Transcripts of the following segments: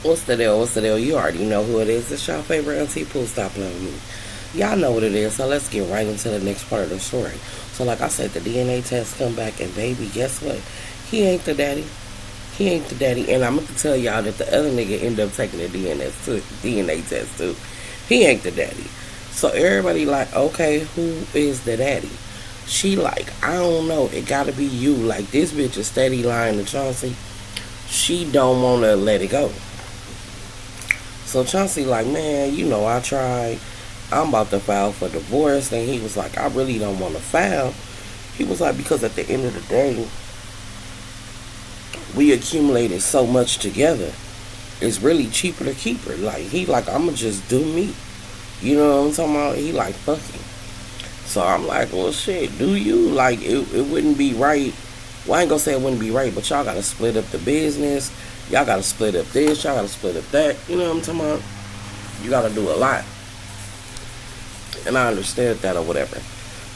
What's the deal? What's the deal? You already know who it is. It's your favorite Auntie Pooh. Stop playing with me. Y'all know what it is, so let's get right into the next part of the story. So, like I said, the DNA test come back, and baby, guess what? He ain't the daddy. He ain't the daddy. And I'm going to tell y'all that the other nigga ended up taking the DNA test too. He ain't the daddy. So, everybody like, okay, who is the daddy? She like, I don't know. It got to be you. Like, this bitch is steady lying to Chauncey. She don't want to let it go. So Chauncey like, man, I tried. I'm about to file for divorce. And he was like, I really don't want to file. He was like, because at the end of the day, we accumulated so much together. It's really cheaper to keep her. Like, he like, I'ma just do me. You know what I'm talking about? He like, fuck it. So I'm like, well, shit, do you? Like, it wouldn't be right. Well, I ain't gonna say it wouldn't be right, but y'all gotta split up the business. Y'all gotta split up this. Y'all gotta split up that. You know what I'm talking about? You gotta do a lot. And I understood that or whatever.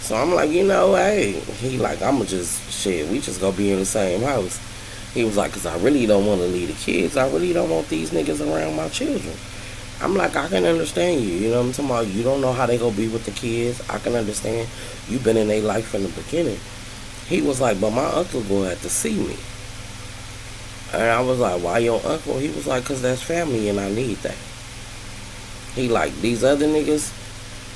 So I'm like, hey. He like, I'ma just, shit, we just gonna be in the same house. He was like, cause I really don't want to leave the kids. I really don't want these niggas around my children. I'm like, I can understand you. You know what I'm talking about? You don't know how they gonna be with the kids. I can understand. You been in their life from the beginning. He was like, but my uncle gonna have to see me. And I was like, why your uncle? He was like, cause that's family and I need that. He like, these other niggas,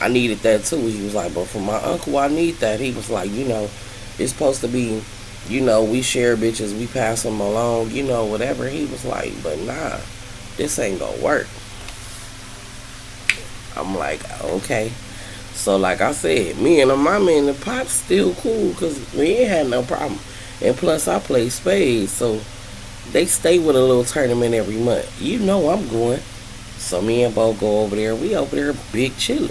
I needed that too. He was like, but for my uncle, I need that. He was like, it's supposed to be, we share bitches, we pass them along, whatever. He was like, but nah, this ain't gonna work. I'm like, okay. So like I said, me and my man, the pop's still cool because we ain't had no problem. And plus, I play spades, so they stay with a little tournament every month. I'm going. So me and Bo go over there. We over there big chilling.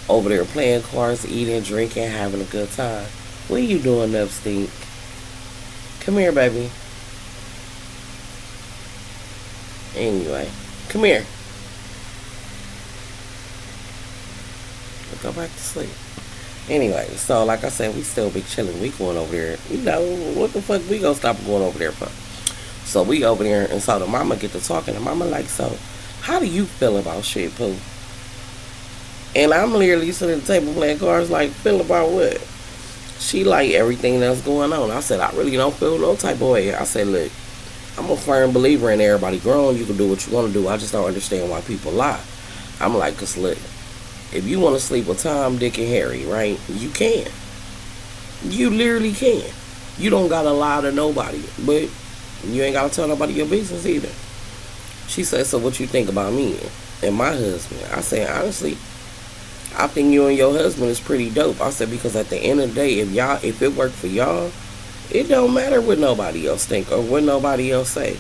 Over there playing cards, eating, drinking, having a good time. What are you doing up, Stink? Come here, baby. Anyway, come here. Go back to sleep. Anyway, so like I said, we still be chilling. We going over there. What the fuck we gonna stop going over there for? So we over there, and so the mama get to talking. The mama like, so how do you feel about shit, Pooh? And I'm literally sitting at the table playing cards like, feel about what? She like everything that's going on. I said, I really don't feel no type of way. I said, look, I'm a firm believer in everybody grown. You can do what you want to do. I just don't understand why people lie. I'm like, cause look, if you want to sleep with Tom, Dick, and Harry, right? You can. You literally can. You don't gotta lie to nobody, but you ain't gotta tell nobody your business either. She said, so what you think about me and my husband? I said, honestly, I think you and your husband is pretty dope. I said, because at the end of the day, if it worked for y'all, it don't matter what nobody else think or what nobody else say.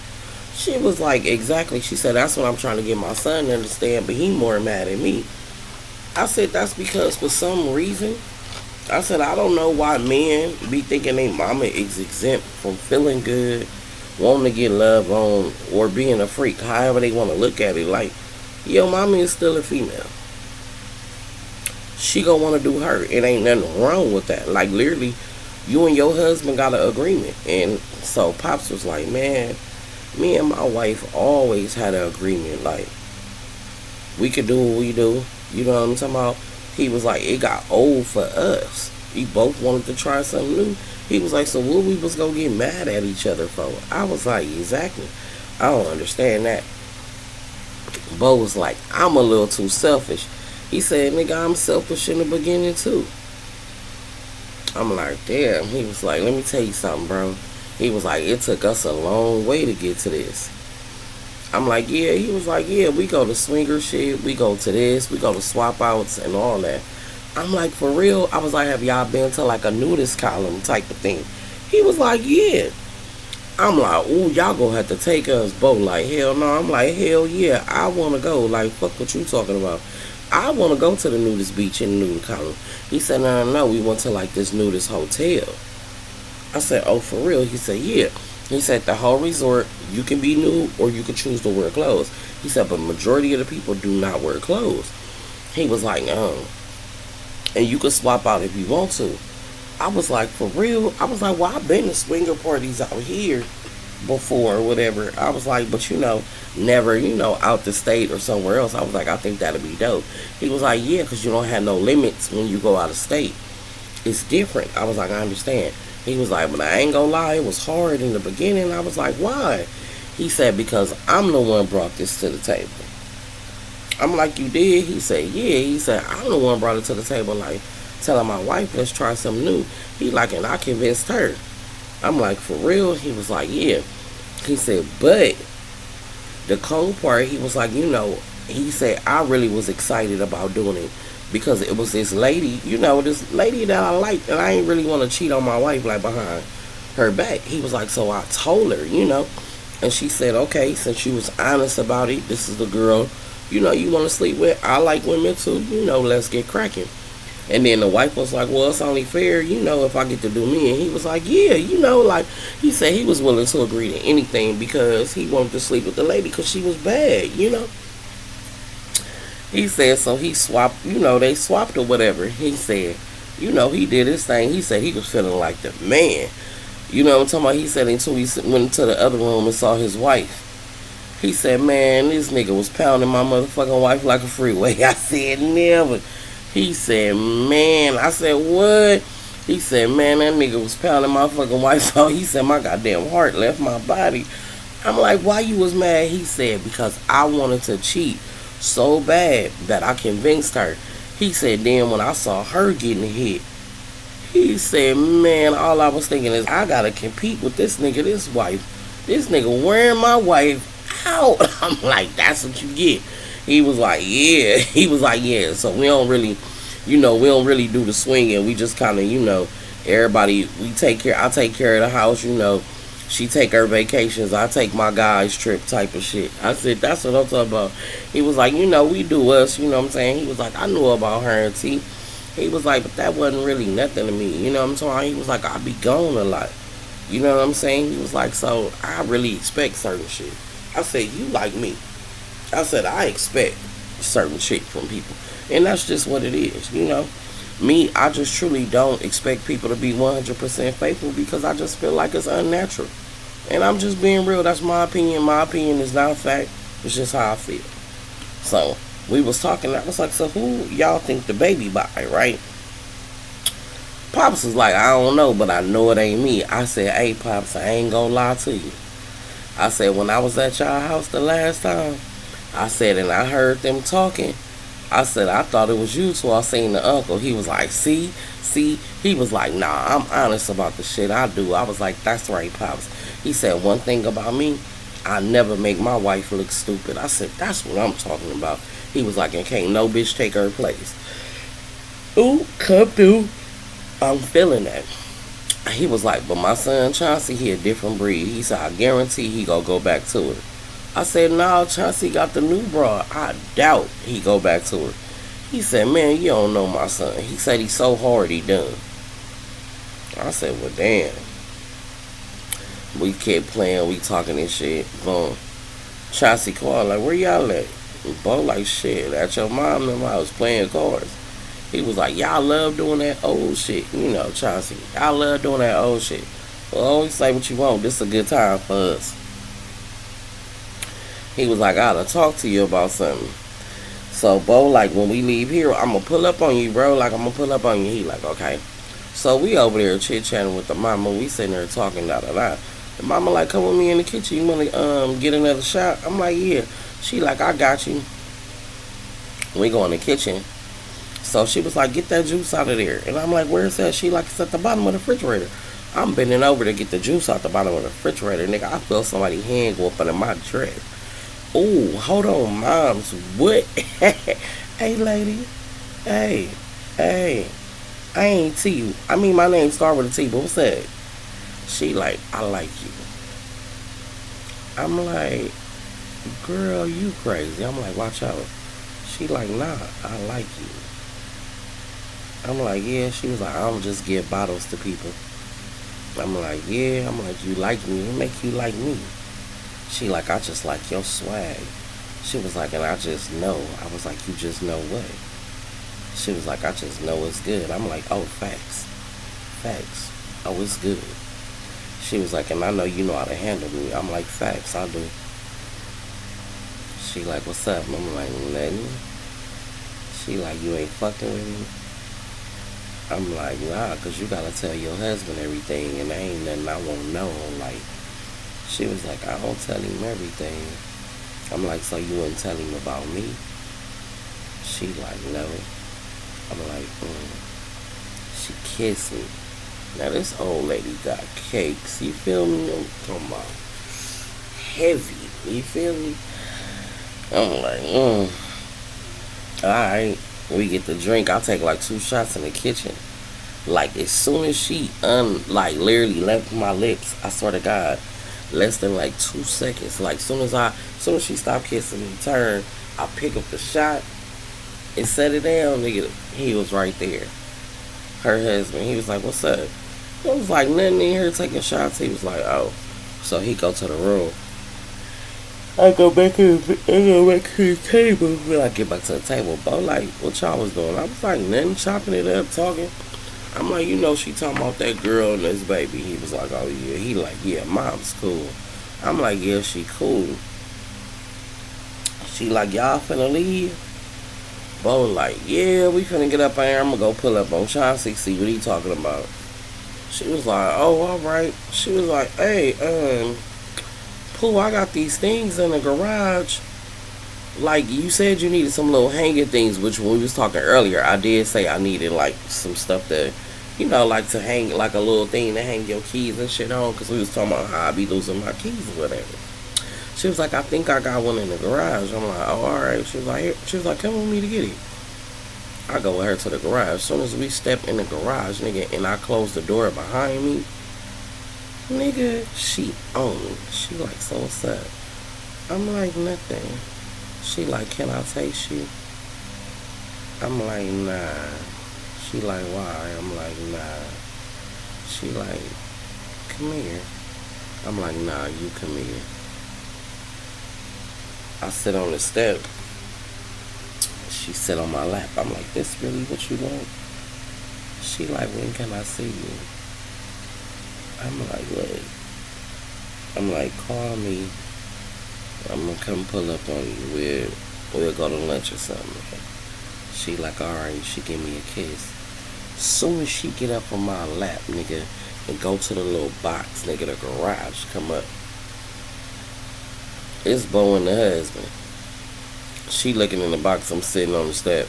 She was like, exactly. She said, that's what I'm trying to get my son to understand, but he more mad at me. I said, that's because for some reason, I said, I don't know why men be thinking they mama is exempt from feeling good, wanting to get love on, or being a freak, however they want to look at it. Like, your mama is still a female. She gonna want to do her. It ain't nothing wrong with that. Like, literally, you and your husband got an agreement. And so Pops was like, man, me and my wife always had an agreement. Like, we could do what we do. You know what I'm talking about? He was like, it got old for us. We both wanted to try something new. He was like, so what we was gonna get mad at each other for? I was like, exactly. I don't understand that. Bo was like, I'm a little too selfish. He said, nigga, I'm selfish in the beginning too. I'm like, damn. He was like, let me tell you something, bro. He was like, it took us a long way to get to this. I'm like, yeah. He was like, yeah, we go to swinger shit. We go to this. We go to swap outs and all that. I'm like, for real? I was like, have y'all been to like a nudist column type of thing? He was like, yeah. I'm like, ooh, y'all gonna have to take us both. Like, hell no. I'm like, hell yeah, I wanna go. Like, fuck what you talking about. I wanna go to the nudist beach in the nudist column. He said, no. We went to like this nudist hotel. I said, oh, for real? He said, yeah. He said, the whole resort, you can be nude or you can choose to wear clothes. He said, but majority of the people do not wear clothes. He was like, and you can swap out if you want to. I was like, for real? I was like, well, I've been to swinger parties out here, before or whatever. I was like, but never, out the state or somewhere else. I was like, I think that'd be dope. He was like, yeah, because you don't have no limits when you go out of state. It's different. I was like, I understand. He was like, but I ain't gonna lie, it was hard in the beginning. I was like, why? He said, because I'm the one brought this to the table. I'm like, you did? He said, yeah. He said, I'm the one brought it to the table, like, telling my wife, let's try something new. He like, and I convinced her. I'm like, for real? He was like, yeah. He said, but the cold part, he was like, he said, I really was excited about doing it because it was this lady, this lady that I liked, and I ain't really want to cheat on my wife, like, behind her back. He was like, so I told her, and she said, okay, since you was honest about it, this is the girl, you want to sleep with. I like women too, let's get cracking. And then the wife was like, well, it's only fair, if I get to do me. And he was like, yeah, like, he said he was willing to agree to anything because he wanted to sleep with the lady because she was bad. He said, so he swapped, they swapped or whatever. He said, he did his thing. He said he was feeling like the man. You know what I'm talking about? He said until he went into the other room and saw his wife. He said, man, this nigga was pounding my motherfucking wife like a freeway. I said, never. He said, man. I said, what? He said, man, that nigga was pounding my fucking wife. So he said, my goddamn heart left my body. I'm like, why you was mad? He said, because I wanted to cheat so bad that I convinced her. He said, then when I saw her getting hit, he said, man, all I was thinking is, I gotta compete with this nigga, this wife. This nigga wearing my wife out. I'm like, that's what you get. He was like, yeah. He was like, yeah. So we don't really, we don't really do the swinging. We just kind of, everybody, I take care of the house, She take her vacations. I take my guys trip type of shit. I said, that's what I'm talking about. He was like, we do us, what I'm saying? He was like, I knew about her and T. He was like, but that wasn't really nothing to me. You know what I'm saying? He was like, I be gone a lot. You know what I'm saying? He was like, so I really expect certain shit. I said, you like me. I said, I expect certain shit from people. And that's just what it is, Me, I just truly don't expect people to be 100% faithful because I just feel like it's unnatural. And I'm just being real. That's my opinion. My opinion is not a fact. It's just how I feel. So, we was talking. I was like, so who y'all think the baby by, right? Pops was like, I don't know, but I know it ain't me. I said, hey, Pops, I ain't gonna lie to you. I said, when I was at y'all house the last time, I said, and I heard them talking, I said, I thought it was you till I seen the uncle. He was like, see? He was like, nah, I'm honest about the shit I do. I was like, that's right, Pops. He said, one thing about me, I never make my wife look stupid. I said, that's what I'm talking about. He was like, and can't no bitch take her place. Ooh, come through. I'm feeling that. He was like, but my son Chauncey, he a different breed. He said, I guarantee he gonna go back to her. I said, no, Chauncey got the new broad. I doubt he go back to her. He said, man, you don't know my son. He said he's so hard he done. I said, well, damn. We kept playing, we talking this shit. Boom. Chauncey called, like, where y'all at? Bo like, shit, at your mom and I was playing cards. He was like, y'all love doing that old shit. Chauncey, y'all love doing that old shit. Well, always say what you want. This is a good time for us. He was like, I gotta talk to you about something. So, Bo, like, when we leave here, I'm gonna pull up on you, bro. Like, I'm gonna pull up on you. He like, okay. So, we over there chit-chatting with the mama. We sitting there talking, da-da-da. The mama like, come with me in the kitchen. You wanna get another shot? I'm like, yeah. She like, I got you. We go in the kitchen. So, she was like, get that juice out of there. And I'm like, where's that? She like, it's at the bottom of the refrigerator. I'm bending over to get the juice out the bottom of the refrigerator. Nigga, I feel somebody's hand go up under my dress. Oh, hold on, moms. What? Hey, lady. Hey. I ain't T. I mean, my name start with a T, but what's that? She like, I like you. I'm like, girl, you crazy. I'm like, watch out. She like, nah, I like you. I'm like, yeah. She was like, I don't just give bottles to people. I'm like, yeah. I'm like, you like me. It make you like me. She like, I just like your swag. She was like, and I just know. I was like, you just know what? She was like, I just know it's good. I'm like, oh, facts. Oh, it's good. She was like, and I know you know how to handle me. I'm like, facts, I do. She like, what's up? I'm like, nothing. She like, you ain't fucking with me. I'm like, nah, cause you gotta tell your husband everything, and there ain't nothing I won't know. Like, she was like, I don't tell him everything. I'm like, so you wouldn't tell him about me? She like, no. I'm like, She kissed me. Now this old lady got cakes. You feel me? I'm talking about heavy. You feel me? I'm like, Alright. We get the drink. I'll take like 2 shots in the kitchen. Like as soon as she like literally left my lips, I swear to God, less than like 2 seconds. Like soon as she stopped kissing me, turn, I pick up the shot and set it down, nigga. He was right there. Her husband. He was like, what's up? I was like, nothing in here taking shots. He was like, oh. So he go to the room. I go back to the table. When I get back to the table, bro, like, what y'all was doing? I was like, nothing, chopping it up, talking. I'm like, you know, she talking about that girl and this baby. He was like, oh yeah. He like, yeah, mom's cool. I'm like, yeah, she cool. She like, y'all finna leave? Bo like, yeah, we finna get up there. I'm gonna go pull up on Chauncey, see what he talking about. She was like, oh, alright. She was like, hey, Pooh, I got these things in the garage. Like, you said you needed some little hanging things, which when we was talking earlier, I did say I needed, like, some stuff that, you know, like to hang, like a little thing to hang your keys and shit on, because we was talking about how I be losing my keys or whatever. She was like, I think I got one in the garage. I'm like, oh, alright. She was like, here. She was like, come with me to get it. I go with her to the garage. As soon as we step in the garage, nigga, and I close the door behind me, nigga, she on me. She like, so what's up? I'm like, nothing. She like, can I taste you? I'm like, nah. She like, why? I'm like, nah. She like, come here. I'm like, nah, you come here. I sit on the step. She sit on my lap. I'm like, this really what you want? She like, when can I see you? I'm like, what? I'm like, call me. I'm gonna come pull up on you. We'll go to lunch or something. She like, alright. She give me a kiss. Soon as she get up on my lap, nigga, and go to the little box, nigga, the garage, come up. It's Bo and the husband. She looking in the box. I'm sitting on the step.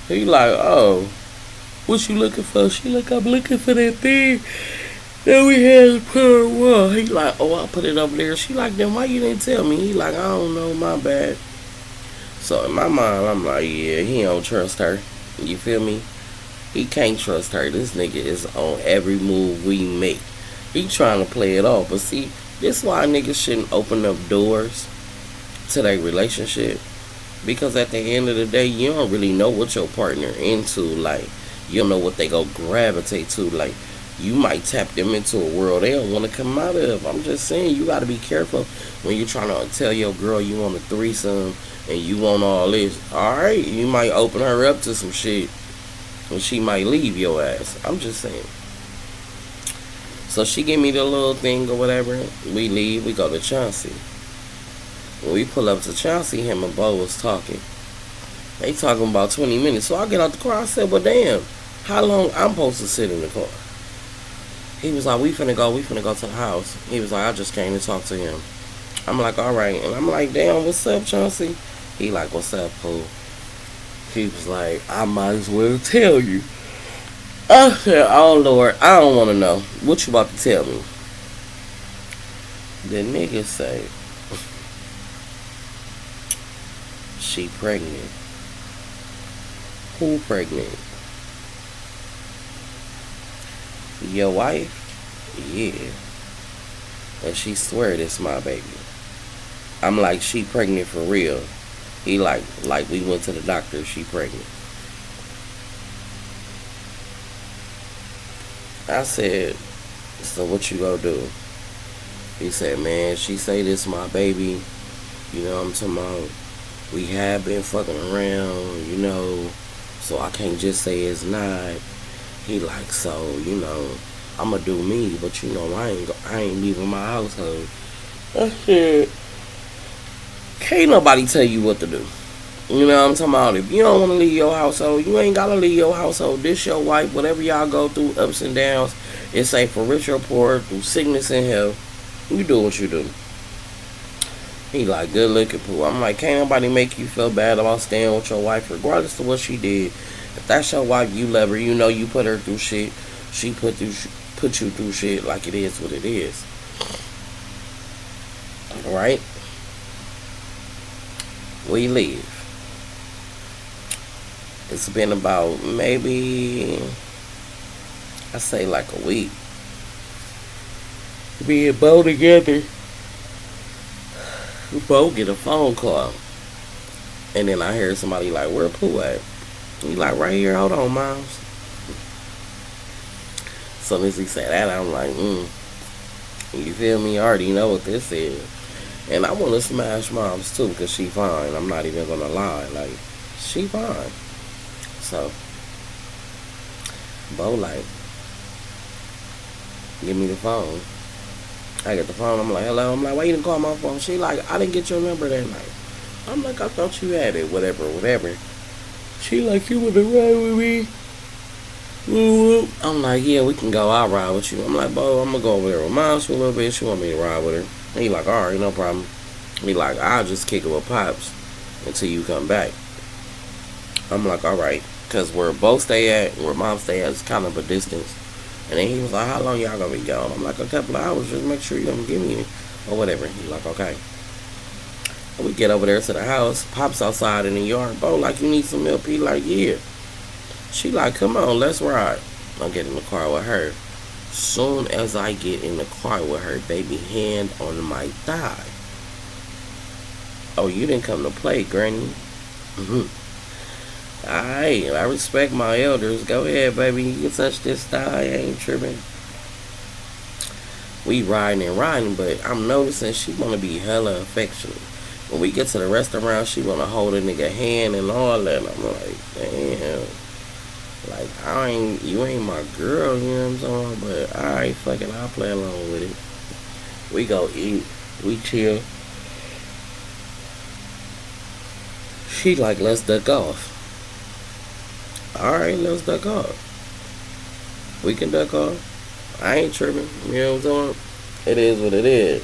He like, oh, what you looking for? She like, I'm looking for that thing that we had to put on the wall. He like, oh, I'll put it up there. She like, then why you didn't tell me? He like, I don't know, my bad. So in my mind, I'm like, yeah, he don't trust her. You feel me? He can't trust her. This nigga is on every move we make. He trying to play it off. But see, this is why niggas shouldn't open up doors to their relationship. Because at the end of the day, you don't really know what your partner into. Like, you don't know what they go gravitate to. Like, you might tap them into a world they don't want to come out of. I'm just saying, you got to be careful when you're trying to tell your girl you want a threesome and you want all this. Alright, you might open her up to some shit and she might leave your ass. I'm just saying. So she give me the little thing or whatever. We leave. We go to Chauncey. When we pull up to Chauncey, him and Bo was talking. They talking about 20 minutes. So I get out the car. I said, well, damn, how long I'm supposed to sit in the car? He was like, we finna go to the house. He was like, I just came to talk to him. I'm like, all right. And I'm like, damn, what's up, Chauncey? He like, what's up, Pooh? He was like, I might as well tell you. I said, oh, Lord, I don't want to know. What you about to tell me? The nigga say, she pregnant. Who pregnant? Your wife? Yeah. And she swear this my baby. I'm like, she pregnant for real. He like we went to the doctor, she pregnant. I said, so what you gonna do? He said, man, she say this my baby. You know what I'm talking about? We have been fucking around, you know, so I can't just say it's not. He like, so, you know, I'ma do me, but I ain't leaving my household. I said, can't nobody tell you what to do. You know what I'm talking about? If you don't want to leave your household, you ain't gotta leave your household. This your wife. Whatever y'all go through, ups and downs, it's ain't for rich or poor, through sickness and health. You do what you do. He like, good looking, Pooh. I'm like, can't nobody make you feel bad about staying with your wife, regardless of what she did. If that's your wife, you love her. You know you put her through shit. She put you through shit. Like, it is what it is. All right. We leave. It's been about maybe, I say like a week. Me and Bo together. Bo get a phone call. And then I hear somebody like, where Pooh at? He like, right here, hold on, Miles. So as he said that, I'm like, you feel me? I already know what this is. And I want to smash Moms too, because she fine. I'm not even going to lie. Like, she fine. So, Bo like, give me the phone. I get the phone. I'm like, hello. I'm like, why you didn't call my phone? She like, I didn't get your number that night. I'm like, I thought you had it. Whatever. She like, you wanna ride with me? I'm like, yeah, we can go. I'll ride with you. I'm like, Bo, I'm gonna go over there with Miles for a little bit. She want me to ride with her. He like, alright, no problem. He like, I'll just kick it with Pops until you come back. I'm like, alright. Because where Bo stay at, where Mom stay at, is kind of a distance. And then he was like, how long y'all gonna be gone? I'm like, a couple of hours. Just make sure you don't give me or whatever. He like, okay. And we get over there to the house. Pops outside in the yard. Bo like, you need some milk? He like, yeah. She like, come on, let's ride. I get in the car with her. Soon as I get in the car with her, baby, hand on my thigh. Oh, you didn't come to play, Granny. Alright, I respect my elders. Go ahead, baby. You can touch this thigh. I ain't tripping. We riding, but I'm noticing she wanna be hella affectionate. When we get to the restaurant, she wanna hold a nigga hand and all that. And I'm like, damn. Like, you ain't my girl, you know what I'm saying? But alright, fuck it, I'll play along with it. We go eat, we chill. She like, let's duck off. Alright, let's duck off. We can duck off. I ain't tripping, you know what I'm saying? It is what it is.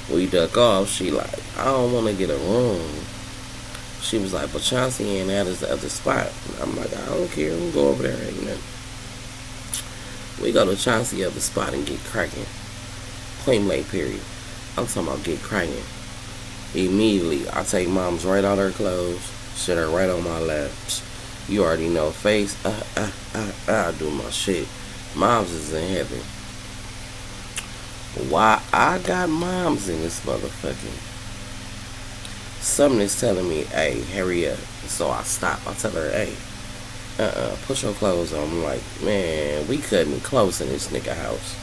We duck off, she like, I don't want to get a room. She was like, but Chauncey ain't at the other spot. I'm like, I don't care, we go over there, ain't nothing. We go to Chauncey other spot and get cracking. Point blank period. I'm talking about get cracking. Immediately, I take Mom's right out her clothes, sit her right on my lap. You already know, face, I do my shit. Mom's is in heaven. Why I got Mom's in this motherfucking? Something is telling me, hey, hurry up. So I stop. I tell her, hey, put your clothes on. I'm like, man, we cutting close in this nigga house.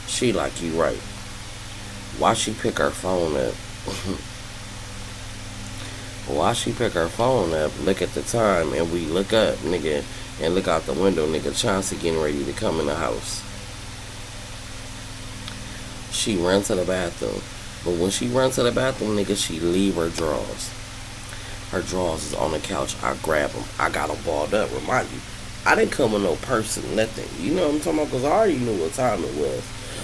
She like, you right. Why she pick her phone up? Why she pick her phone up, look at the time, and we look up, nigga, and look out the window, nigga, Chauncey getting ready to come in the house. She run to the bathroom. But when she run to the bathroom, nigga, she leave her drawers. Her drawers is on the couch. I grab them. I got them balled up. Remind you, I didn't come with no purse or nothing. You know what I'm talking about? Because I already knew what time it was.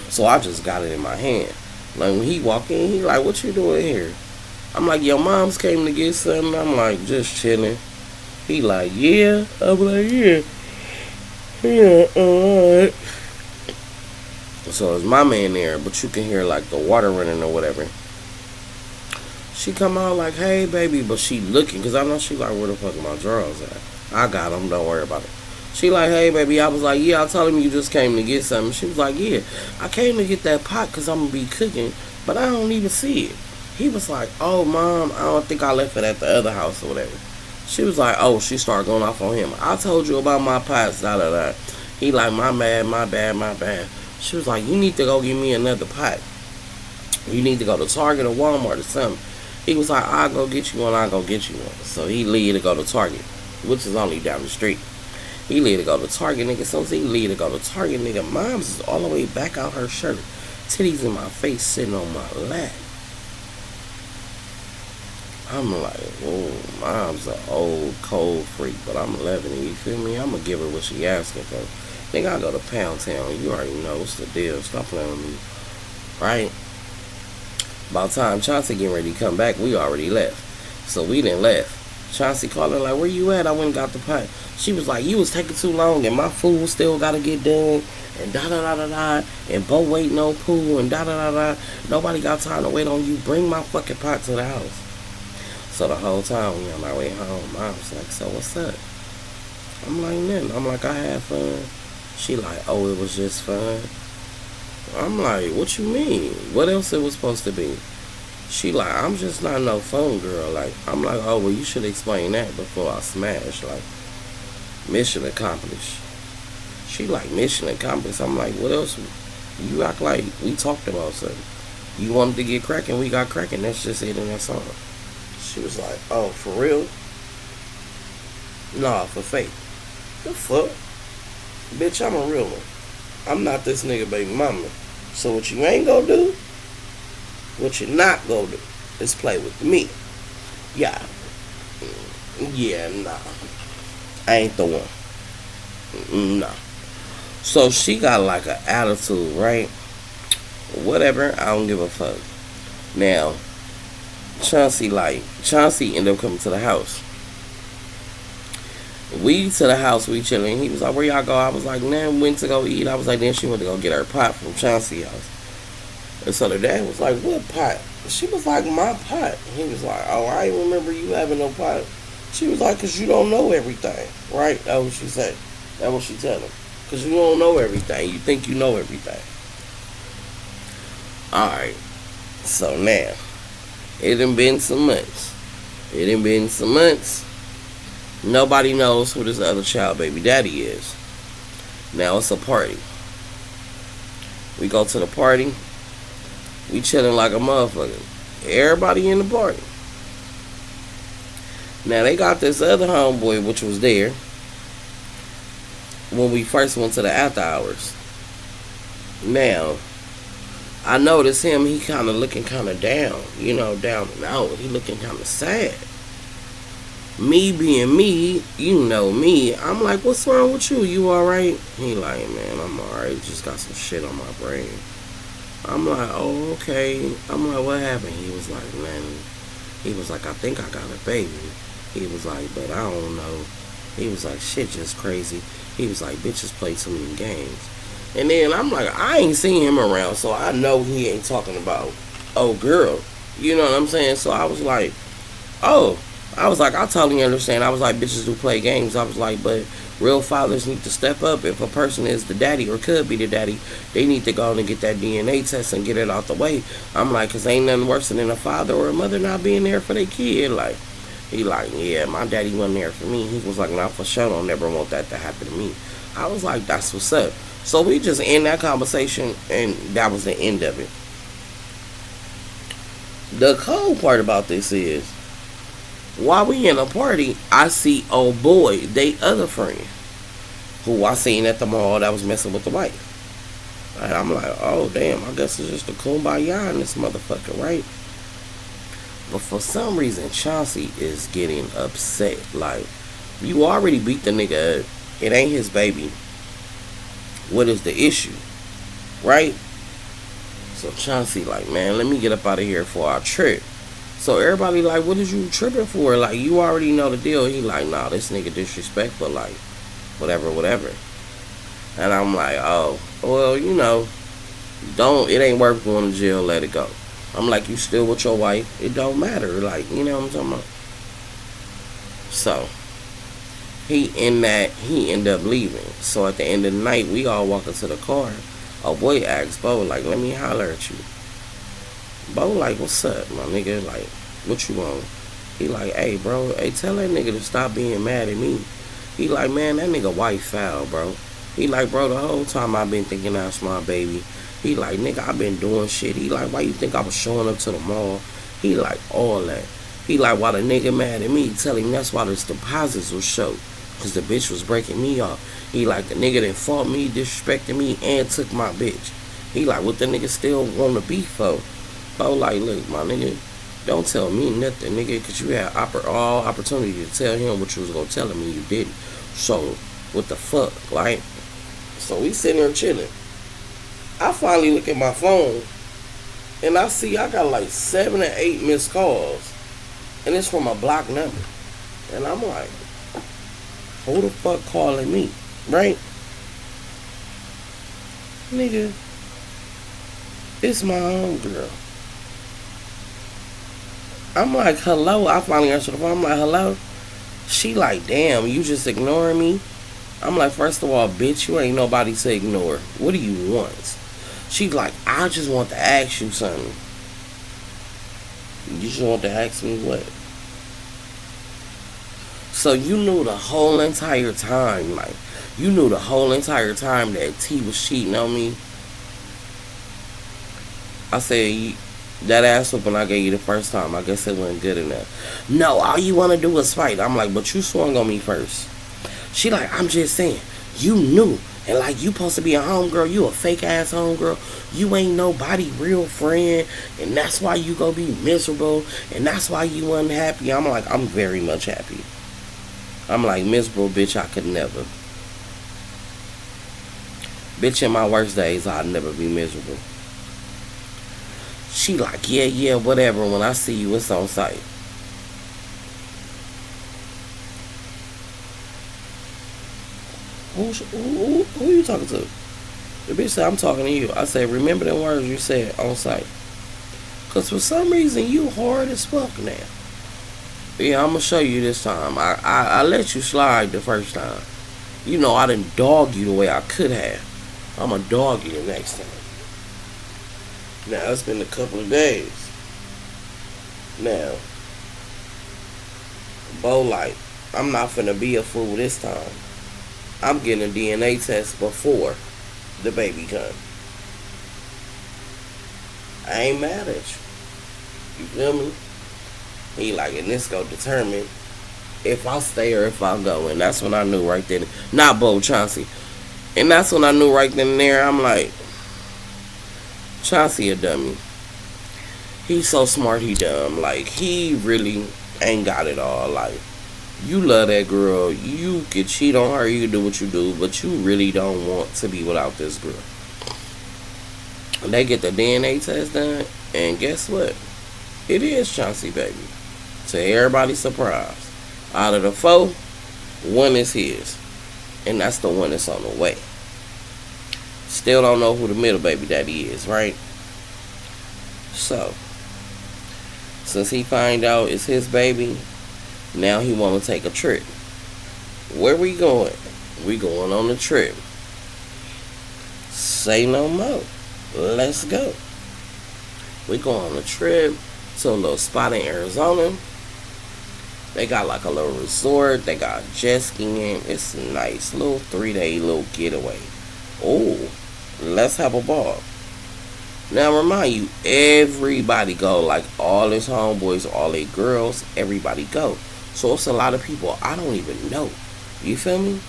So I just got it in my hand. Like, when he walk in, he like, what you doing here? I'm like, your Mom's came to get something. I'm like, just chilling. He like, yeah? I'm like, yeah. Yeah, alright. So it's my man there, but you can hear like the water running or whatever. She come out like, hey baby, but she looking, cause I know she like, where the fuck are my drawers at? I got them, don't worry about it. She like, hey baby, I was like, yeah, I told him you just came to get something. She was like, yeah, I came to get that pot cause I'm gonna be cooking, but I don't even see it. He was like, oh Mom, I don't think I left it at the other house or whatever. She was like, oh, she started going off on him. I told you about my pots, da da da. He like, my bad. She was like, you need to go get me another pot. You need to go to Target or Walmart or something. He was like, I'll go get you one. So he leave to go to Target, which is only down the street. He leave to go to Target, nigga. So he leave to go to Target, nigga. Mom's is all the way back out her shirt. Titties in my face, sitting on my lap. I'm like, whoa, mom's an old cold freak, but I'm 11, you feel me? I'm gonna give her what she asking for. Nigga, I go to Pound Town. You already know what's the deal. Stop playing with me, right? By the time Chauncey getting ready to come back, we already left. So we didn't left. Chauncey calling like, where you at? I went and got the pot. She was like, you was taking too long, and my food still gotta get done, and da da da da da, and Bo waiting on pool, and da da da da. Nobody got time to wait on you. Bring my fucking pot to the house. So the whole time we on our way home, Mom's like, so what's up? I'm like, nothing. I'm like, I had fun. She like, oh, it was just fun. I'm like, what you mean? What else it was supposed to be? She like, I'm just not no phone girl. Like, I'm like, oh, well, you should explain that before I smash. Like, mission accomplished. She like, mission accomplished. I'm like, what else? You act like we talked about something. You wanted to get cracking, we got cracking. That's just it, and that's all. She was like, oh, for real? Nah, for fake. The fuck? Bitch, I'm a real one. I'm not this nigga baby mama. So what you ain't gonna do, what you not gonna do, is play with me. Yeah. Yeah, nah. I ain't the one. Nah. So she got like an attitude, right? Whatever, I don't give a fuck. Now, Chauncey ended up coming to the house. We to the house, we chilling. He was like, where y'all go? I was like, nah, went to go eat. I was like, then she went to go get her pot from Chauncey's house. And so the dad was like, what pot? She was like, my pot. He was like, oh, I ain't remember you having no pot. She was like, because you don't know everything. Right? That's what she said. That's what she tell him. Because you don't know everything. You think you know everything. Alright. So now, it done been some months. Nobody knows who this other child baby daddy is. Now it's a party. We go to the party. We chilling like a motherfucker. Everybody in the party. Now they got this other homeboy which was there when we first went to the after hours. Now, I noticed him, he kind of looking kind of down, down and out. He looking kind of sad. Me being me, you know me, I'm like, what's wrong with you? You alright? He like, man, I'm alright. Just got some shit on my brain. I'm like, oh, okay. I'm like, what happened? He was like, man, I think I got a baby. He was like, but I don't know. He was like, shit just crazy. He was like, bitches play too many games. And then I'm like, I ain't seen him around, so I know he ain't talking about, oh, girl. You know what I'm saying? So I was like, oh. I was like, I totally understand. I was like, bitches do play games. I was like, but real fathers need to step up. If a person is the daddy or could be the daddy, they need to go on and get that DNA test and get it out the way. I'm like, because ain't nothing worse than a father or a mother not being there for their kid. Like, he like, yeah, my daddy wasn't there for me. He was like, nah, for sure, don't never want that to happen to me. I was like, that's what's up. So we just end that conversation, and that was the end of it. The cold part about this is, while we in a party, I see old boy, they other friend, who I seen at the mall that was messing with the wife. And I'm like, oh damn, I guess it's just a kumbaya in this motherfucker, right? But for some reason, Chauncey is getting upset. Like, you already beat the nigga up. It ain't his baby. What is the issue? Right? So Chauncey like, man, let me get up out of here for our trip. So everybody like, what is you tripping for? Like, you already know the deal. He like, nah, this nigga disrespectful, like, whatever. And I'm like, oh, well, it ain't worth going to jail, let it go. I'm like, you still with your wife, it don't matter, like, you know what I'm talking about? So, he ended up leaving. So at the end of the night, we all walk into the car. A boy asked Bo, like, let me holler at you. Bo like, what's up, my nigga? Like, what you want? He like, hey, bro, tell that nigga to stop being mad at me. He like, man, that nigga wife foul, bro. He like, bro, the whole time I've been thinking that's my baby. He like, nigga, I've been doing shit. He like, why you think I was showing up to the mall? He like, all that. He like, why the nigga mad at me? Tell him that's why his deposits will show. Cause the bitch was breaking me off. He like, the nigga that fought me, disrespected me, and took my bitch. He like, what the nigga still want to beef for? Bo like, look, my nigga, don't tell me nothing, nigga, cause you had all opportunity to tell him what you was gonna tell him and you didn't. So, what the fuck, like? So we sitting there chilling. I finally look at my phone, and I see I got like 7 or 8 missed calls, and it's from a blocked number. And I'm like, who the fuck calling me, right? Nigga, it's my homegirl. I'm like, hello. I finally answered the phone. I'm like, hello. She like, damn, you just ignoring me? I'm like, first of all, bitch, you ain't nobody to ignore. What do you want? She like, I just want to ask you something. You just want to ask me what? So you knew the whole entire time, like, you knew the whole entire time that T was cheating on me. I said, that ass whooping I gave you the first time, I guess it wasn't good enough. No, all you want to do is fight. I'm like, but you swung on me first. She like, I'm just saying, you knew. And like, you supposed to be a homegirl. You a fake ass homegirl. You ain't nobody real friend. And that's why you gonna be miserable. And that's why you unhappy. I'm like, I'm very much happy. I'm like, miserable, bitch, I could never. Bitch, in my worst days, I'd never be miserable. She like, yeah, whatever. When I see you, it's on site. Who you talking to? The bitch said, I'm talking to you. I said, remember the words you said on site. Because for some reason, you hard as fuck now. Yeah, I'm going to show you this time. I let you slide the first time. You know, I didn't dog you the way I could have. I'm going to dog you the next time. Now, it's been a couple of days. Now, Bo like, I'm not finna be a fool this time. I'm getting a DNA test before the baby come. I ain't mad at you. You feel me? He like, and this go determine if I stay or if I go. And that's when I knew right then. Not Bo, Chauncey. And that's when I knew right then and there. I'm like, Chauncey a dummy. He's so smart, he dumb. Like, he really ain't got it all. Like, you love that girl. You can cheat on her. You can do what you do. But you really don't want to be without this girl. And they get the DNA test done. And guess what? It is Chauncey, baby. To everybody's surprise. Out of the 4, 1 is his. And that's the one that's on the way. Still don't know who the middle baby daddy is, right? So, since he find out it's his baby, now he want to take a trip. Where we going? We going on a trip. Say no more. Let's go. We going on a trip to a little spot in Arizona. They got like a little resort. They got jet skiing. It's a nice little 3-day little getaway. Oh, let's have a ball. Now remind you, everybody go. Like all his homeboys, all their girls, everybody go. So it's a lot of people I don't even know. You feel me?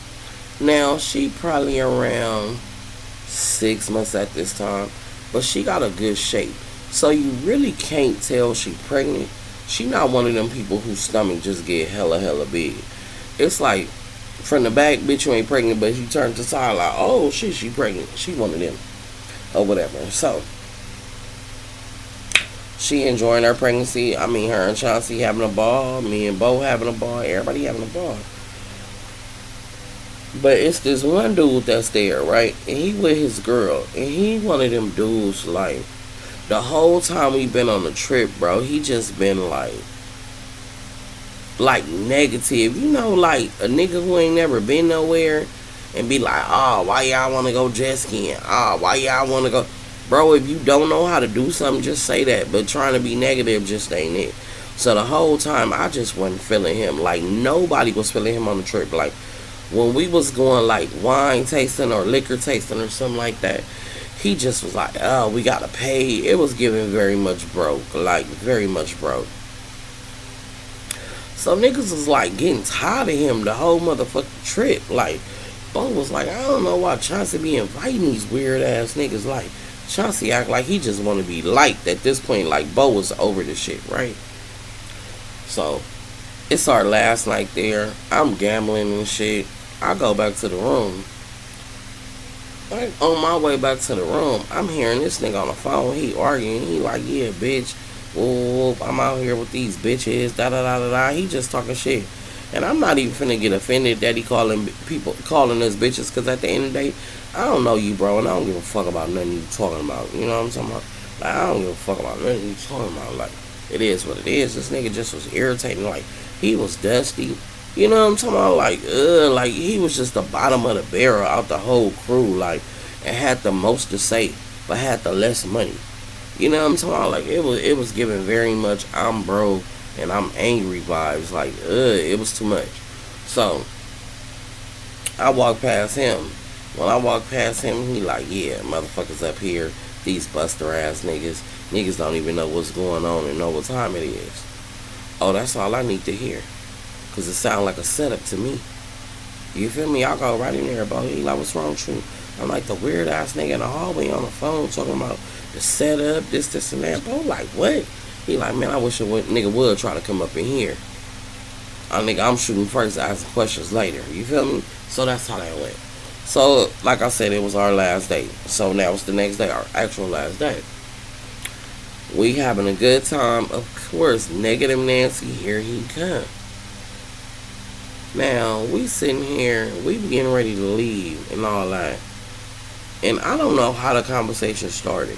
Now she probably around 6 months at this time, but she got a good shape. So you really can't tell she pregnant. She not one of them people whose stomach just get hella big. It's like from the back, bitch, you ain't pregnant, but you turn to the side like, oh shit, she pregnant. She one of them or whatever. So she enjoying her pregnancy. I mean, her and Chauncey having a ball. Me and Bo having a ball. Everybody having a ball. But it's this one dude that's there, right? And he with his girl. And he one of them dudes, like, the whole time we been on the trip, bro, he just been like negative. You know, like a nigga who ain't never been nowhere and be like, oh, why y'all want to go jet skiing? Oh, why y'all want to go? Bro, if you don't know how to do something, just say that. But trying to be negative just ain't it. So the whole time, I just wasn't feeling him. Like, nobody was feeling him on the trip. Like, when we was going, like, wine tasting or liquor tasting or something like that, he just was like, oh, we gotta pay. It was giving very much broke. Like, very much broke. So niggas was like getting tired of him the whole motherfucking trip. Like, Bo was like, I don't know why Chauncey be inviting these weird ass niggas. Like, Chauncey act like he just want to be liked at this point. Like, Bo was over the shit, right? So, it's our last night there. I'm gambling and shit. I go back to the room. Like, on my way back to the room, I'm hearing this nigga on the phone. He arguing. He like, yeah, bitch. Whoop, I'm out here with these bitches. Da da da da da. He just talking shit. And I'm not even finna get offended that he calling us bitches. Because at the end of the day, I don't know you, bro. And I don't give a fuck about nothing you talking about. You know what I'm talking about? Like, I don't give a fuck about nothing you talking about. Like, it is what it is. This nigga just was irritating. Like, he was dusty. You know what I'm talking about? Like he was just the bottom of the barrel out the whole crew, like, and had the most to say, but had the less money. You know what I'm talking about? Like, it was giving very much I'm broke and I'm angry vibes. Like, it was too much. So, I walked past him. When I walked past him, he like, yeah, motherfuckers up here, these buster ass niggas. Niggas don't even know what's going on and know what time it is. Oh, that's all I need to hear. Because it sounds like a setup to me. You feel me? I go right in there, bro. He like, what's wrong with you? I'm like the weird ass nigga in the hallway on the phone talking about the setup, this, and that. Bro, like, what? He like, man, I wish a nigga would try to come up in here. I'm shooting first, asking questions later. You feel me? So that's how that went. So, like I said, it was our last day. So now it's the next day, our actual last day. We having a good time. Of course, Negative Nancy, here he come. Now, we sitting here, we getting ready to leave and all that. And I don't know how the conversation started.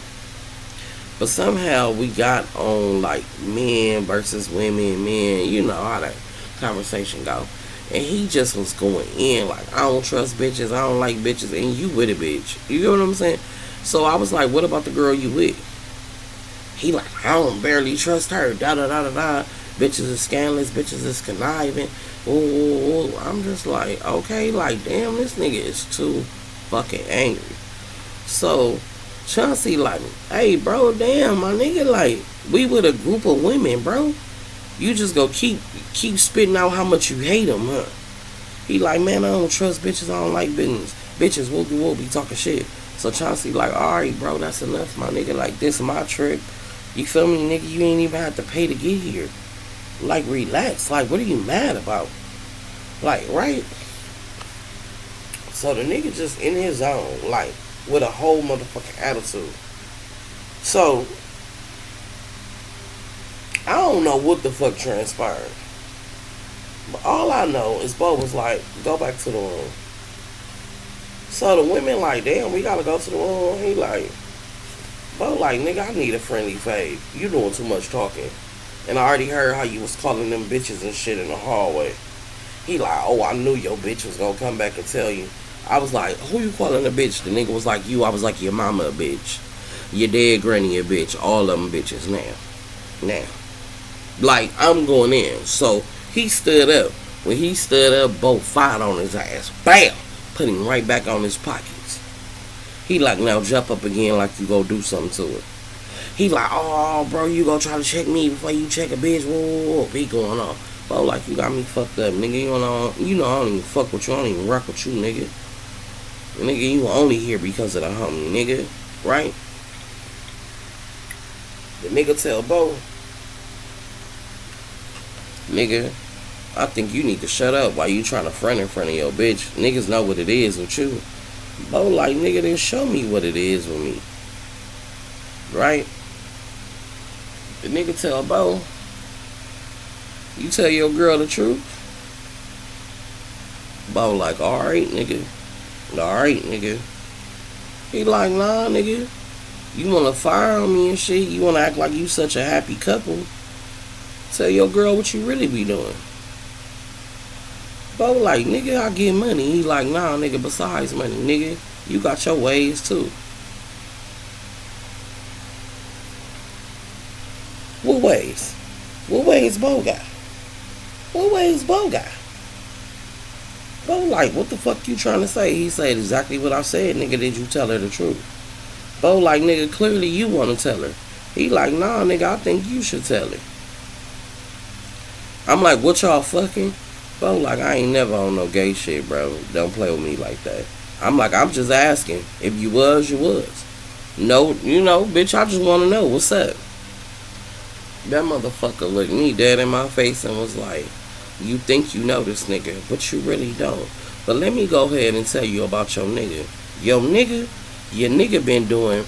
But somehow we got on, like, men versus women, men. You know how that conversation go. And he just was going in, like, I don't trust bitches, I don't like bitches, and you with a bitch. You know what I'm saying? So I was like, what about the girl you with? He like, I don't barely trust her, da-da-da-da-da. Bitches is scandalous, bitches is conniving. Ooh, I'm just like, okay, like, damn, this nigga is too fucking angry. So, Chauncey like, hey, bro, damn, my nigga, like, we with a group of women, bro. You just go keep spitting out how much you hate them, huh? He like, man, I don't trust bitches, I don't like business. Bitches will be talking shit. So Chauncey like, alright, bro, that's enough, my nigga. Like, this is my trip. You feel me, nigga? You ain't even have to pay to get here. Like, relax. Like, what are you mad about? Like, right? So the nigga just in his zone, like, with a whole motherfucking attitude. So, I don't know what the fuck transpired. But all I know is Bo was like, go back to the room. So the women like, damn, we gotta go to the room. He like, Bo like, nigga, I need a friendly fade. You doing too much talking. And I already heard how you was calling them bitches and shit in the hallway. He like, oh, I knew your bitch was gonna come back and tell you. I was like, who you calling a bitch? The nigga was like, you. I was like, your mama a bitch. Your dead granny a bitch. All of them bitches now. Like, I'm going in. So, he stood up. When he stood up, both fired on his ass. Bam! Put him right back on his pockets. He like, now jump up again like you go do something to it. He like, oh, bro, you gonna try to check me before you check a bitch? Whoa. He going on. Bro, like, you got me fucked up, nigga. You know, I don't even fuck with you. I don't even rock with you, nigga. Nigga, you only here because of the homie, nigga. Right? The nigga tell Bo, nigga, I think you need to shut up while you trying to front in front of your bitch. Niggas know what it is with you. Bo like, nigga, then show me what it is with me. Right? The nigga tell Bo, you tell your girl the truth? Bo like, alright, nigga. Alright, nigga. He like, nah, nigga. You wanna fire on me and shit? You wanna act like you such a happy couple? Tell your girl what you really be doing. Bo like, nigga, I get money. He like, nah, nigga, besides money, nigga, you got your ways too. What ways? What ways Bo got? What ways Bo got? Bo like, what the fuck you trying to say? He said exactly what I said, nigga. Did you tell her the truth? Bo like, nigga, clearly you want to tell her. He like, nah, nigga, I think you should tell her. I'm like, what y'all fucking? Bro, like, I ain't never on no gay shit, bro. Don't play with me like that. I'm like, I'm just asking. If you was, you was. No, bitch, I just want to know what's up. That motherfucker looked me dead in my face and was like, you think you know this nigga, but you really don't. But let me go ahead and tell you about your nigga. Your nigga been doing